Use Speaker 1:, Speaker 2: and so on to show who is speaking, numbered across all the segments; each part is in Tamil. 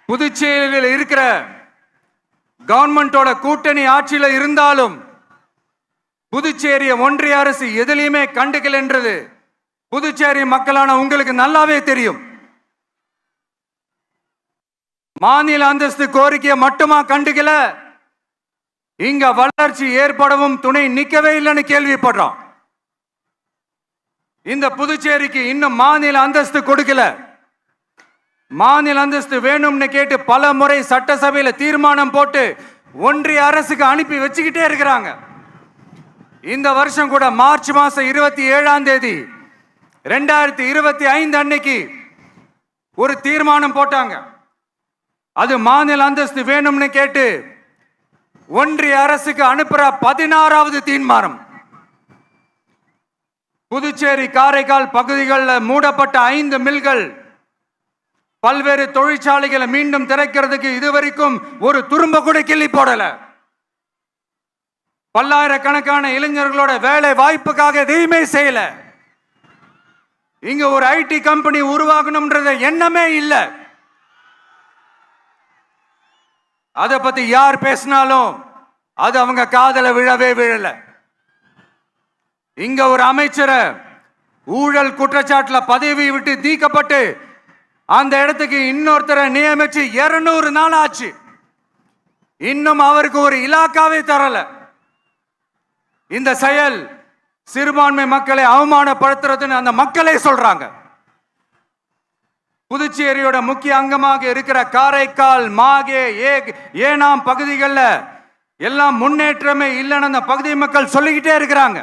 Speaker 1: புதுச்சேரியில் இருக்கிற கவர்மெண்டோட கூட்டணி ஆட்சியில் இருந்தாலும் புதுச்சேரிய ஒன்றிய அரசு எதிலையுமே கண்டுக்கல என்றது புதுச்சேரி மக்களான உங்களுக்கு நல்லாவே தெரியும். மாநில அந்தஸ்து கோரிக்கையை மட்டுமா கண்டுக்கல, இங்க வளர்ச்சி ஏற்படவும் துணை நிக்கவே இல்லைன்னு கேள்விப்படுறோம். இந்த புதுச்சேரிக்கு இன்னும் மாநில அந்தஸ்து கொடுக்கல. மாநில அந்தஸ்து வேணும்னு கேட்டு பல முறை சட்டசபையில் தீர்மானம் போட்டு ஒன்றிய அரசுக்கு அனுப்பி வச்சுக்கிட்டே இருக்கிறாங்க. இந்த வருஷம் கூட மார்ச் மாசம் 27ஆம் தேதி 2025 அன்னைக்கு ஒரு தீர்மானம் போட்டாங்க. அது மாநில அந்தஸ்து வேணும்னு கேட்டு ஒன்றிய அரசுக்கு அனுப்புற 16வது தீர்மானம். புதுச்சேரி காரைக்கால் பகுதிகளில் மூடப்பட்ட 5 மில்கள், பல்வேறு தொழிற்சாலைகளை மீண்டும் திறக்கிறதுக்கு இதுவரைக்கும் ஒரு துரும்ப கூட கிள்ளி போடல. பல்லாயிரக்கணக்கான இளைஞர்களோட வேலை வாய்ப்புக்காக எதையுமே செய்யல. இங்க ஒரு ஐடி கம்பெனி உருவாகணும்ன்றது எண்ணமே இல்லை. அதை பத்தி யார் பேசினாலும் அது அவங்க காதல விழவே விழல. இங்க ஒரு அமைச்சரை ஊழல் குற்றச்சாட்டுல பதவி விட்டு நீக்கப்பட்டு அந்த இடத்துக்கு இன்னொருத்தரை நியமிச்சு 200 நாள் ஆச்சு. இன்னும் அவருக்கு ஒரு இலாக்காவே தரல. இந்த செயல் சிறுபான்மை மக்களை அவமானப்படுத்துறதுன்னு அந்த மக்களே சொல்றாங்க. புதுச்சேரியோட முக்கிய அங்கமாக இருக்கிற காரைக்கால், மாகே, ஏனாம் பகுதிகளில் எல்லாம் முன்னேற்றமே இல்லைன்னு அந்த பகுதி மக்கள் சொல்லிக்கிட்டே இருக்கிறாங்க.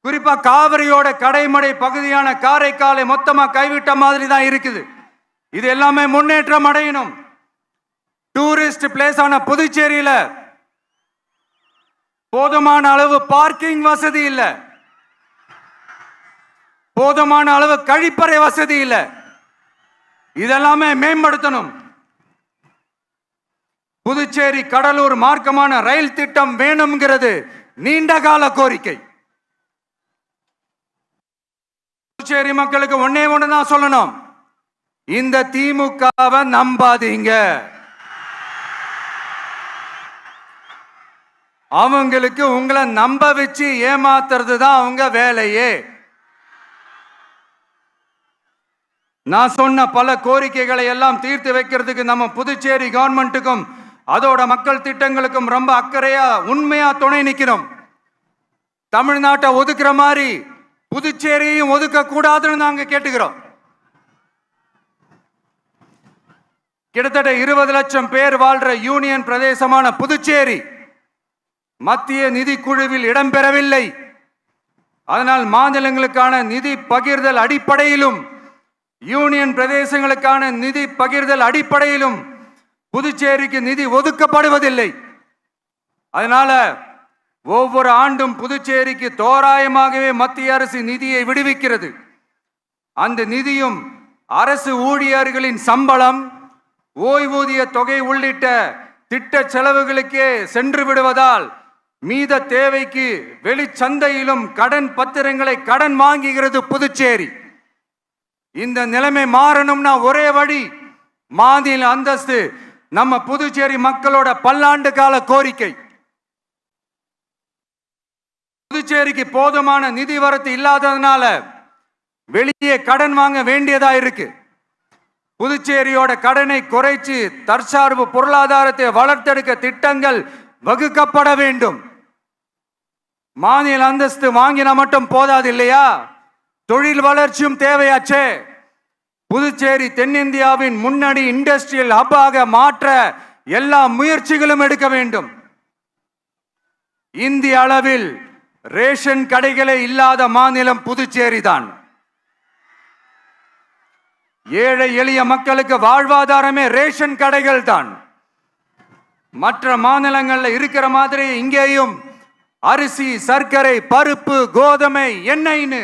Speaker 1: குறிப்பா காவிரியோட கடைமடை பகுதியான காரைக்காலை மொத்தமா கைவிட்ட மாதிரி தான் இருக்குது. இது எல்லாமே முன்னேற்றம் அடையணும். டூரிஸ்ட் பிளேஸ் ஆன புதுச்சேரியில போதுமான அளவு பார்க்கிங் வசதி இல்லை, போதுமான அளவு கழிப்பறை வசதி இல்லை. இதெல்லாமே மேம்படுத்தணும். புதுச்சேரி கடலூர் மார்க்கமான ரயில் திட்டம் வேணும்ங்கிறது நீண்ட கால கோரிக்கை. புதுச்சேரி மக்களுக்கு ஒன்னே ஒண்ணுதான் சொல்லணும், இந்த திமுகவை நம்பாதீங்க. அவங்களுக்கு உங்களை நம்ப வச்சு ஏமாத்துறது தான் அவங்க வேலையே. நான் சொன்ன பல கோரிக்கைகளை எல்லாம் தீர்த்து வைக்கிறதுக்கு நம்ம புதுச்சேரி கவர்மெண்ட்டுக்கும் அதோட மக்கள் திட்டங்களுக்கும் ரொம்ப அக்கறையா உண்மையா துணை நிற்கிறோம். தமிழ்நாட்டை ஒதுக்குற மாதிரி புதுச்சேரியும் ஒதுக்க கூடாதுன்னு நாங்க கேட்டுக்கிறோம். கிட்டத்தட்ட 20 லட்சம் பேர் வாழ்ற யூனியன் பிரதேசமான புதுச்சேரி மத்திய நிதி குழுவில் இடம்பெறவில்லை. அதனால் மாநிலங்களுக்கான நிதி பகிர்தல் அடிப்படையிலும் யூனியன் பிரதேசங்களுக்கான நிதி பகிர்தல் அடிப்படையிலும் புதுச்சேரிக்கு நிதி ஒதுக்கப்படுவதில்லை. அதனால ஒவ்வொரு ஆண்டும் புதுச்சேரிக்கு தோராயமாகவே மத்திய அரசு நிதியை விடுவிக்கிறது. அந்த நிதியும் அரசு ஊழியர்களின் சம்பளம், ஓய்வூதிய தொகை உள்ளிட்ட திட்ட செலவுகளுக்கே சென்று விடுவதால் மீத தேவைக்கு வெளிச்சந்தையிலும் கடன் பத்திரங்களை கடன் வாங்குகிறது புதுச்சேரி. இந்த நிலைமை மாறணும்னா ஒரே வழி, மாநில அந்தஸ்து நம்ம புதுச்சேரி மக்களோட பல்லாண்டு கால கோரிக்கை. புதுச்சேரிக்கு போதுமான நிதி வரத்து இல்லாததுனால வெளியே கடன் வாங்க வேண்டியதா இருக்கு. புதுச்சேரியோட கடனை குறைச்சு தற்சார்பு பொருளாதாரத்தை வளர்த்தெடுக்க திட்டங்கள் வகுக்கப்பட வேண்டும். மாநில அந்தஸ்து வாங்கினா மட்டும் போதாது இல்லையா, தொழில் வளர்ச்சியும் தேவையாச்சே. புதுச்சேரி தென்னிந்தியாவின் முன்னணி இண்டஸ்ட்ரியல் ஹப்பாக மாற்ற எல்லா முயற்சிகளும் எடுக்க வேண்டும். இந்திய அளவில் ரேஷன் கடைகளே இல்லாத மாநிலம் புதுச்சேரி தான். ஏழை எளிய மக்களுக்கு வாழ்வாதாரமே ரேஷன் கடைகள் தான். மற்ற மாநிலங்கள்ல இருக்கிற மாதிரி இங்கேயும் அரிசி, சர்க்கரை, பருப்பு, கோதுமை, எண்ணெய்னு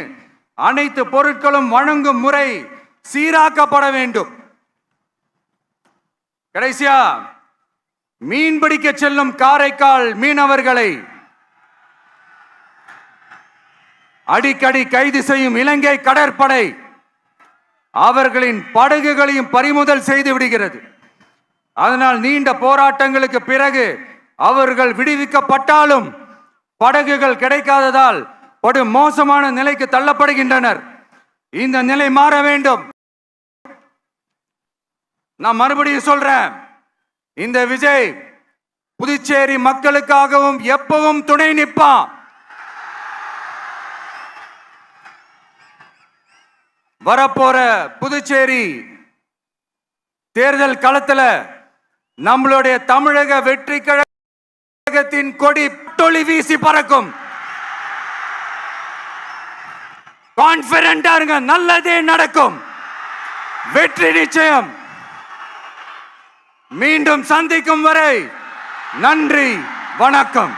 Speaker 1: அனைத்து பொருட்களும் வழங்கும் முறை சீராக்கப்பட வேண்டும். கடைசியா மீன்பிடிக்க செல்லும் காரைக்கால் மீனவர்களை அடிக்கடி கைது செய்யும் இலங்கை கடற்படை அவர்களின் படகுகளையும் பறிமுதல் செய்து விடுகிறது. அதனால் நீண்ட போராட்டங்களுக்கு பிறகு அவர்கள் விடுவிக்கப்பட்டாலும் படகுகள் கிடைக்காததால் படு மோசமான நிலைக்கு தள்ளப்படுகின்றனர். இந்த நிலை மாற வேண்டும். நான் மறுபடியும் சொல்றேன், இந்த விஜய் புதுச்சேரி மக்களுக்காகவும் எப்பவும் துணை நிற்பான். வரப்போற புதுச்சேரி தேர்தல் களத்துல நம்மளுடைய தமிழக வெற்றி கழகத்தின் கொடி தொழி வீசி பறக்கும். கான்பிடென்டா இருங்க, நல்லதே நடக்கும். வெற்றி நிச்சயம். மீண்டும் சந்திக்கும் வரை நன்றி, வணக்கம்.